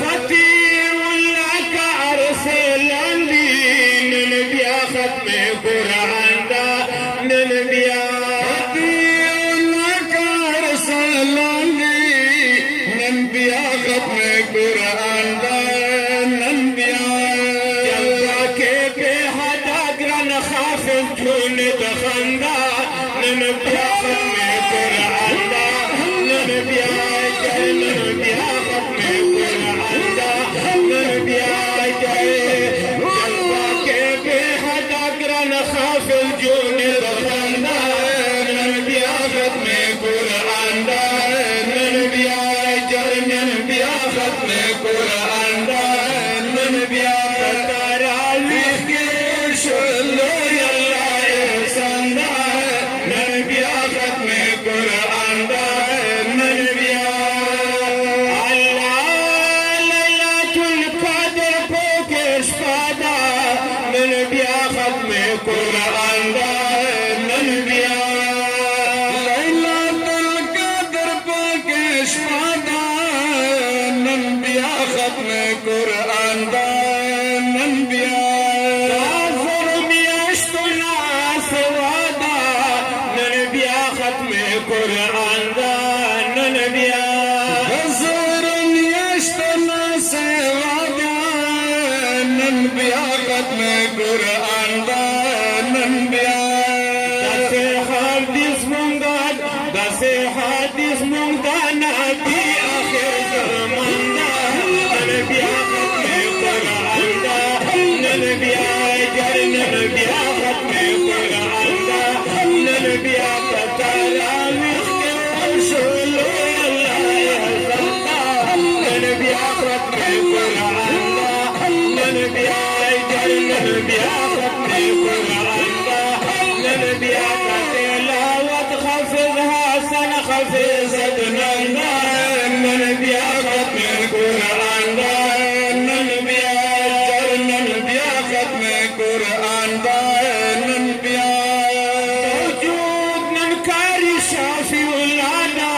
Fati ulla ka arse landi میں قرآن دا نن بیا دیونا کار سلانی نن بیا ختم قرآن دا نن بیا جلوہ کے بے حدا گرن خافظ جھون دخندا نن بیا ختم قرآن دا نن بیا جائے نن بیا ختم قرآن دا نن بیا جائے جلوہ کے بے حدا گرن خافظ جھون دخندا نن بیا ختم قرآن دا نن بیا جائے نن بیا ختم قرآن دا نن بیا تراویح کے شلو یاللہ احسان دا نن بیا ختم قرآن دا نن بیا اللہ لیلۃ القدر پوکے شپادا نن بیا ختم قرآن دا نن بیا لیلۃ القدر پوکے شپادا نن بیا ختم قرآن دا نن بیا کافر میاشتنا سوادا نن بیا ختم قرآن دا نن بیا حضور میاشتنا سوادا نن بیا ختم قرآن دا نن بیا دسے حدیث مونگا دسے حدیث مونگا نبی آخر زمان دا نن بیا ختم قرآن دا نن بیا جر نن بیا ختم قرآن دا نن بیا تراویح کے شلو اللہ احسان دا نن بیا ختم قرآن دا نن بیا جر نن بیا ختم قرآن دا نن بیا تلاوت خفض حسن خفض ادنان دا نن بیا ختم قرآن دا نن بیا جر نن بیا ختم قرآن دا نن بیا وجود نن کاری شافی اولادا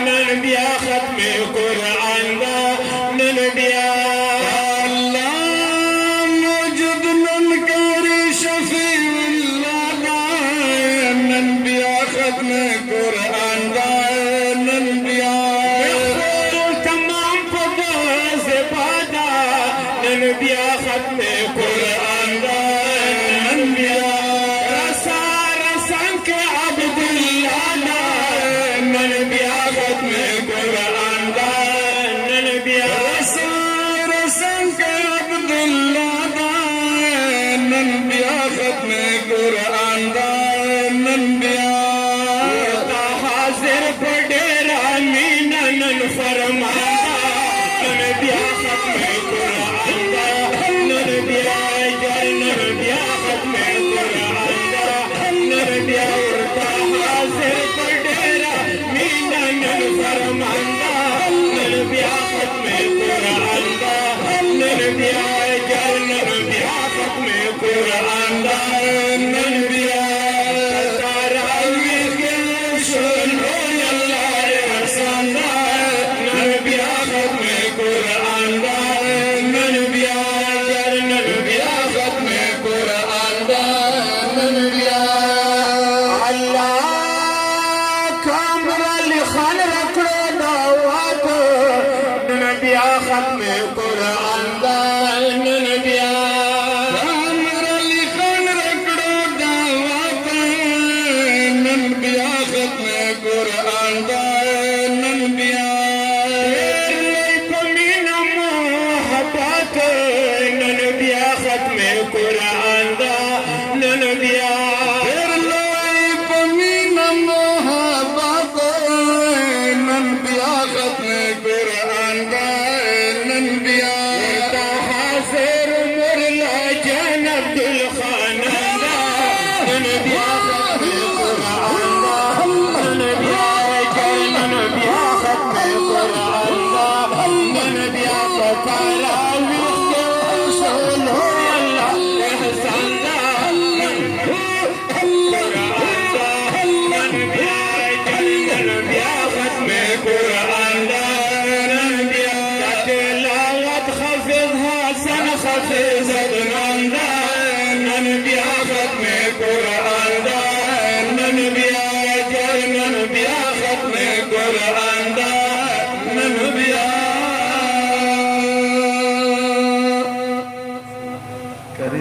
نن بیا ختم قرآن دا نن بیا اللہ موجود نن کاری شافی اولادا نن بیا ختم قرآن دا نن بیا تمام پدوز بادا نن بیا ختم قرآن دا نن بیا رسا رسان کے عبداللہ دا نن بیا ختم قرآن دا نن بیا رسا رسان کے عبداللہ دا نن بیا ختم قرآن دا نن بیا حاضر پڈیرا مینا نن فرمادا نن بیا ختم قرآن دا نن بیا جر نن بیا ختم قرآن دا نن بیا ورتا حاضر پڈیرا مینا نن فرمادا نن بیا ختم قرآن دا نن بیا جر نن بیا ختم قرآن دا نن بیا تراویح کے شلو یاللہ احسان دا نن بیا ختم قرآن دا نن بیا جر نن بیا ختم قرآن دا نن بیا اللہ کامر علی خان رکھو دعوات نن بیا ختم قرآن دا نن بیا کامر علی خان رکھو دعوات نن بیا ختم قرآن دا نن بیا پمینا محبت نن بیا ختم قرآن دا نن بیا پمینا محبت نن بیا ختم قرآن دا نن بیا حاضر مرلا جان عبدالخانان دا نن بیا ختم قرآن دا نن بیا جر نن بیا ختم قرآن دا نن بیا تراویح کے شلو اللہ